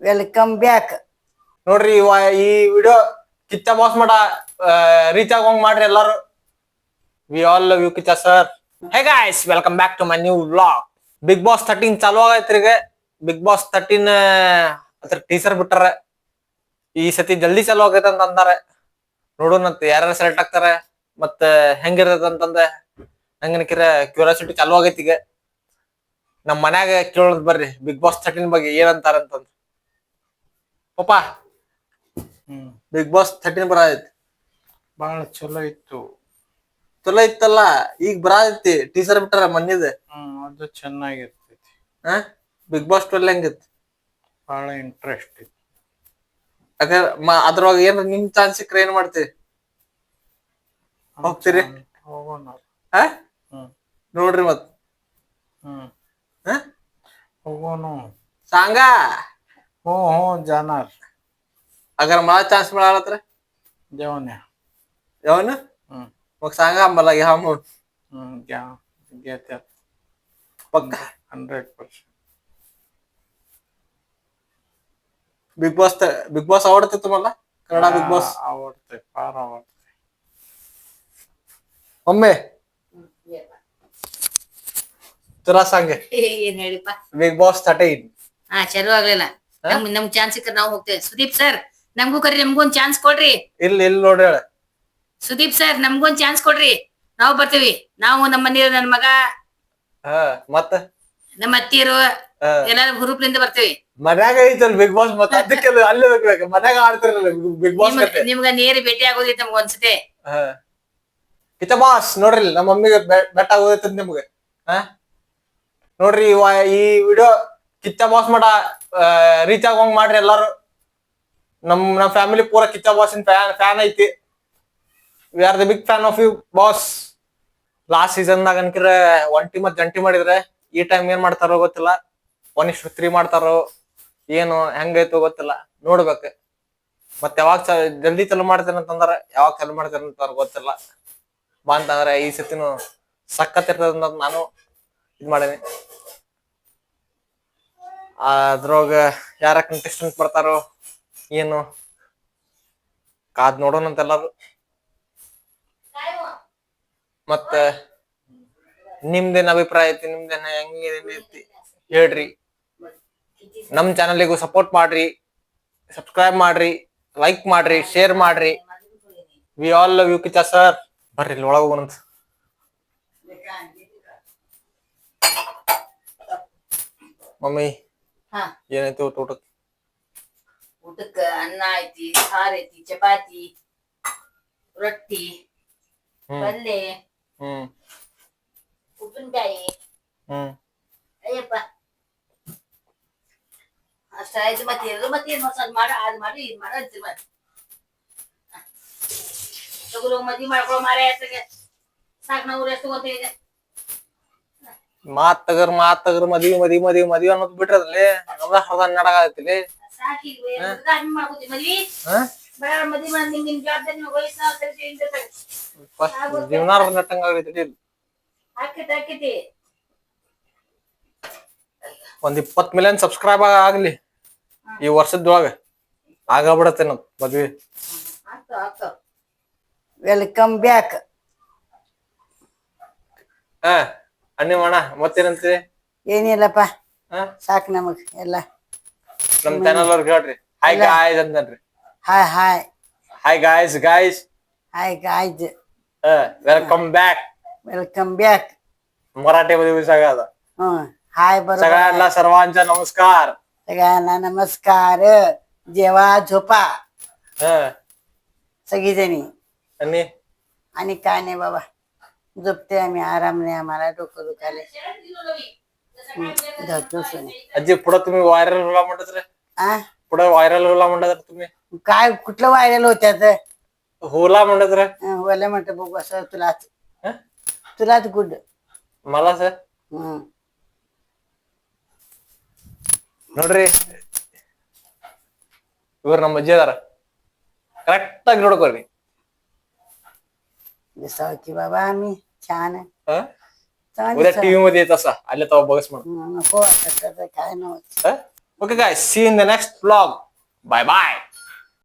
Welcome back. ನೋಡ್ರಿ ಈ video Kichcha boss ಮಠ ರೀಚ್ ಆಗೋಂಗ್ ಮಾಡ್ರಿ ಎಲ್ಲಾರು. We all love you Kichcha sir. Hey guys, welcome back to my new vlog. Bigg Boss 13 ಚಾಲು ಆಗೈತ್ರಿ ಈಗ. ಬಿಗ್ ಬಾಸ್ 13 ಅದ್ರ ಟೀಸರ್ ಬಿಟ್ಟಾರ. ಈ ಸತಿ ಜಲ್ದಿ ಚಾಲು ಆಗೈತೆ ಅಂತ ಅಂದಾರೆ. ನೋಡೋಣಂತ ಯಾರ್ಯಾರು ಸೆಲೆಕ್ಟ್ ಆಗ್ತಾರೆ ಮತ್ತ ಹೆಂಗಿರ್ತದ ಅಂತಂದ ಹಂಗನಕಿರ ಕ್ಯೂರಿಯಾಸಿಟಿ ಚಾಲು ಆಗೈತಿ ಈಗ. ನಮ್ ಮನ್ಯಾಗ ಕೇಳೋದ್ ಬರ್ರಿ ಬಿಗ್ ಬಾಸ್ 13 ಬಗ್ಗೆ ಏನಂತಾರ ಅಂತಂದ. ಪಪ್ಪಾ, ಬಿಗ್ ಬಾಸ್ 13 ಬರತೈತಿ. ಬಹಳ ಚಲೋ ಇತ್ತು. ಚಲೋ ಇತ್ತಲ್ಲ, ಈಗ ಬರತೈತಿ. ಟೀಸರ್ ಬಿಟ್ಟಾರ ಮನ್ನಿದ. ಅದು ಚೆನ್ನಾಗಿರ್ತೈತಿ. ಬಿಗ್ ಬಾಸ್ 12 ಹೆಂಗಿತ್ತು? ಬಹಳ ಇಂಟ್ರೆಸ್ಟ್ ಇತ್ತು. ಅದ್ರೊಳಗ ಏನ್ ನಿಮ್ ಚಾನ್ಸ್ ಸಿಕ್ಕ್ರೆ ಏನ್ ಮಾಡ್ತೀವಿ? ಹೋಗ್ತೀರಿ? ಹೋಗೋಣ. ನೋಡ್ರಿ ಮತ್ ಹೋಗೋಣ. सांगा हो जाणार. अगर मला चान्स मिळाला तर जेवण या. जाऊ ना. मग सांगा आम्हाला घ्या म्हणून. घ्या त्यात पक्का 100%. बिग बॉस आवडते तुम्हाला? कन्नडा बिग बॉस आवडते, फार आवडते. मम्मी तुला सांगे ಏನ್ ಹೇಳಿಪ್ಪ? बिग बॉस 13 ಚಲೋ ಆಗ್ಲಿಲ್ಲ. ನಮ್ ಚಾನ್ಸ್ ಸಿಕ್ಕ ನಾವು ಹೋಗ್ತೇವೆ. ಸುದೀಪ್ ಸರ್, ನಮಗೂ ಕರಿ, ನಮ್ಗೊಂದ್ ಚಾನ್ಸ್ ಕೊಡ್ರಿ. ಇಲ್ಲಿ ನೋಡ್ರಿ ಹೇಳ. ಸುದೀಪ್ ಸರ್, ನಮ್ಗೊಂದ್ ಚಾನ್ಸ್ ಕೊಡ್ರಿ, ನಾವು ಬರ್ತೀವಿ. ನಾವು ನಮ್ಮ ಮನೆಯವ್ರು, ನನ್ ಮಗ, ಮತ್ತ ನಮ್ಮ ಅತ್ತಿಯರು ಎಲ್ಲಾರು ಗ್ರೂಪ್ಲಿಂದ ಬರ್ತೀವಿ. ಮನ್ಯಾಗ ಐತಲ್ ಬಿಗ್ ಬಾಸ್, ಮತ್ತೆ ಅದಕ್ಕೆ ಅಲ್ಲೇ ಹೋಗ್ಬೇಕು. ಮನ್ಯಾಗ ಆಡ್ತಿರಲ್ಲ ಬಿಗ್ ಬಾಸ್. ನಿಮ್ಗ ನೇರ ಭೇಟಿ ಆಗೋದೈತೆ ನಮ್ಗ ಒಂದ್ಸತಿ. ಕಿಚ್ಚ ಬಾಸ್ ನೋಡ್ರಿ, ನಮ್ಮ ಮಮ್ಮಿಗೆ ಬೆಟ್ಟ ಆಗೋದೈತ ನಿಮ್ಗೆ. ನೋಡ್ರಿ ಈ ವಿಡಿಯೋ ಕಿಚ್ಚ ಬಾಸ್ ಮಠ ರೀಚ್ ಆಗೋಂಗ್ ಮಾಡ್ರಿ ಎಲ್ಲಾರು. ನಮ್ ಫ್ಯಾಮಿಲಿ ಪೂರಾ ಕಿಚ್ಚ ಬಾಸಿನ ಫ್ಯಾನ್ ಐತಿ. We are the big fan of you boss. Last ಸೀಸನ್ದಾಗ ಅನ್ಕಿರ ಒಂಟಿ ಮತ್ ಜಂಟಿ ಮಾಡಿದ್ರೆ, ಈ ಟೈಮ್ ಏನ್ ಮಾಡ್ತಾರೋ ಗೊತ್ತಿಲ್ಲ. 1:3 ಮಾಡ್ತಾರೋ ಏನು ಹೆಂಗೈತೋ ಗೊತ್ತಿಲ್ಲ, ನೋಡ್ಬೇಕು. ಮತ್ ಯಾವಾಗ ಜಲ್ದಿ ಚಾಲು ಮಾಡ್ತೇನೆ ಅಂತಂದ್ರ, ಯಾವಾಗ ಚಾಲು ಮಾಡ್ತೇನೆ ಅಂತ ಗೊತ್ತಿಲ್ಲ. ಬಾ ಅಂತಂದ್ರೆ ಈ ಸತಿನು ಸಖತ್ ಇರ್ತದ ನಾನು ಇದ್ ಮಾಡೇನಿ. ಅದ್ರೊಳಗ ಯಾರ ಕಂಟೆಸ್ಟೆಂಟ್ ಬರ್ತಾರೋ ಏನು ಕಾದ್ ನೋಡೋಣಂತ ಎಲ್ಲಾರು. ಮತ್ತ ನಿಮ್ದೇನ್ ಅಭಿಪ್ರಾಯ ಐತಿ? ನಿಮ್ದೇನ ಹೆಂಗೈತಿ ಹೇಳ್ರಿ. ನಮ್ ಚಾನಲ್ಗೂ ಸಪೋರ್ಟ್ ಮಾಡ್ರಿ, ಸಬ್ಸ್ಕ್ರೈಬ್ ಮಾಡ್ರಿ, ಲೈಕ್ ಮಾಡ್ರಿ, ಶೇರ್ ಮಾಡ್ರಿ. We all love you Kichcha sir. ಬರ್ರಿ ಇಲ್ಲಿ ಒಳಗ ಹೋಗೋಣಂತ. ಮಮ್ಮಿ ಏನೈತಿ ಊಟಕ್ಕೆ? ಊಟಕ್ಕ ಅನ್ನ ಐತಿ, ಸಾರ್ ಐತಿ, ಚಪಾತಿ, ರೊಟ್ಟಿ, ಪಲ್ಲೆ, ಉಪ್ಪಿನಕಾಯಿ. ಅಯ್ಯಪ್ಪ, ಅಷ್ಟ ಆಯ್ತು. ಮತ್ತೇನು ಮಾಡ ಅದ್ ಮಾಡಿ ಇದ್ ಮಾಡ ಅಂತೀವಿ. ಮತ್ತೆ ತಗೊಳ್ಳೋ ಮದ್ವಿ ಮಾಡ್ಕೊಳ್ಳೋ ಮಾರೇ ಸಾಕ್. ನಾವು ಎಷ್ಟು ಗೊತ್ತಿದೆ ಮಾತಗರ್ ಮದ್ವಿ ಅನ್ನೋದು ಬಿಟ್ರದ್ರಲ್ಲಿ ನಡಗತಿಲಿ. ಸಾಕಿ ಮಾಡ್ಕೋತೀವಿ ಮದ್ವಿ. ಮದ್ವಿ ಮಾಡಿ ನಿಮ್ ಜವಾಬ್ದಾರಿ ಜೀವನ ನಟ್ಟಂಗ ಆಗೈತಿ. ಹಾಕೈತಿ. ಒಂದ್ 20 ಮಿಲಿಯನ್ ಸಬ್ಸ್ಕ್ರೈಬ್ ಆಗ್ಲಿ ಈ ವರ್ಷದೊಳಗ, ಆಗಬಿಡತ್ತೆ ನಮ್ ಮದ್ವಿ. Welcome back. ಅನ್ನಿಮಣ್ಣ ಮತ್ತೇನಂತೀರಿ? ಏನಿಲ್ಲಪ್ಪ, ಸಾಕ್ ನಮಗ್ ಎಲ್ಲ. ನಮ್ ಚಾನಲ್ ಅವ್ರಿಗೆ ಹೇಳ್ರಿ ಹಾಯ್ ಗಾಯ್ಸ್ ಅಂತನ್ರಿ. Hi hi hi guys hi guys. Welcome back. मराठीमध्ये सगळ्यात हाय. बरोबर. सगळ्यांना सर्वांचा नमस्कार. सगळ्यांना नमस्कार. जेवा झोपा सगळीजणी. आणि काय नाही बाबा, झोपते आम्ही. आराम नाही आम्हाला, डोकं दुखायला. अजी पुढे तुम्ही व्हायरल होला म्हणतात रे. पुढे व्हायरल होला म्हणतात तुम्ही. काय कुठलं व्हायरल होत्यात? होला म्हणतात रे. होला म्हणत बघू. असं तुलाच गुड. मला सर ನೋಡ್ರಿ, ಇವ್ರು ನಮ್ಮ ಅಜ್ಜಿ ಅದಾರ. ಕರೆಕ್ಟ್ ಆಗಿ ನೋಡ್ಕೊಳ್ರಿ. की बाबा आम्ही छान उद्या टीव्ही मध्ये येत असा आले तेव्हा बघस म्हणून. नको आता काय नव्हतं. Okay guys, see you in the next vlog. Bye bye.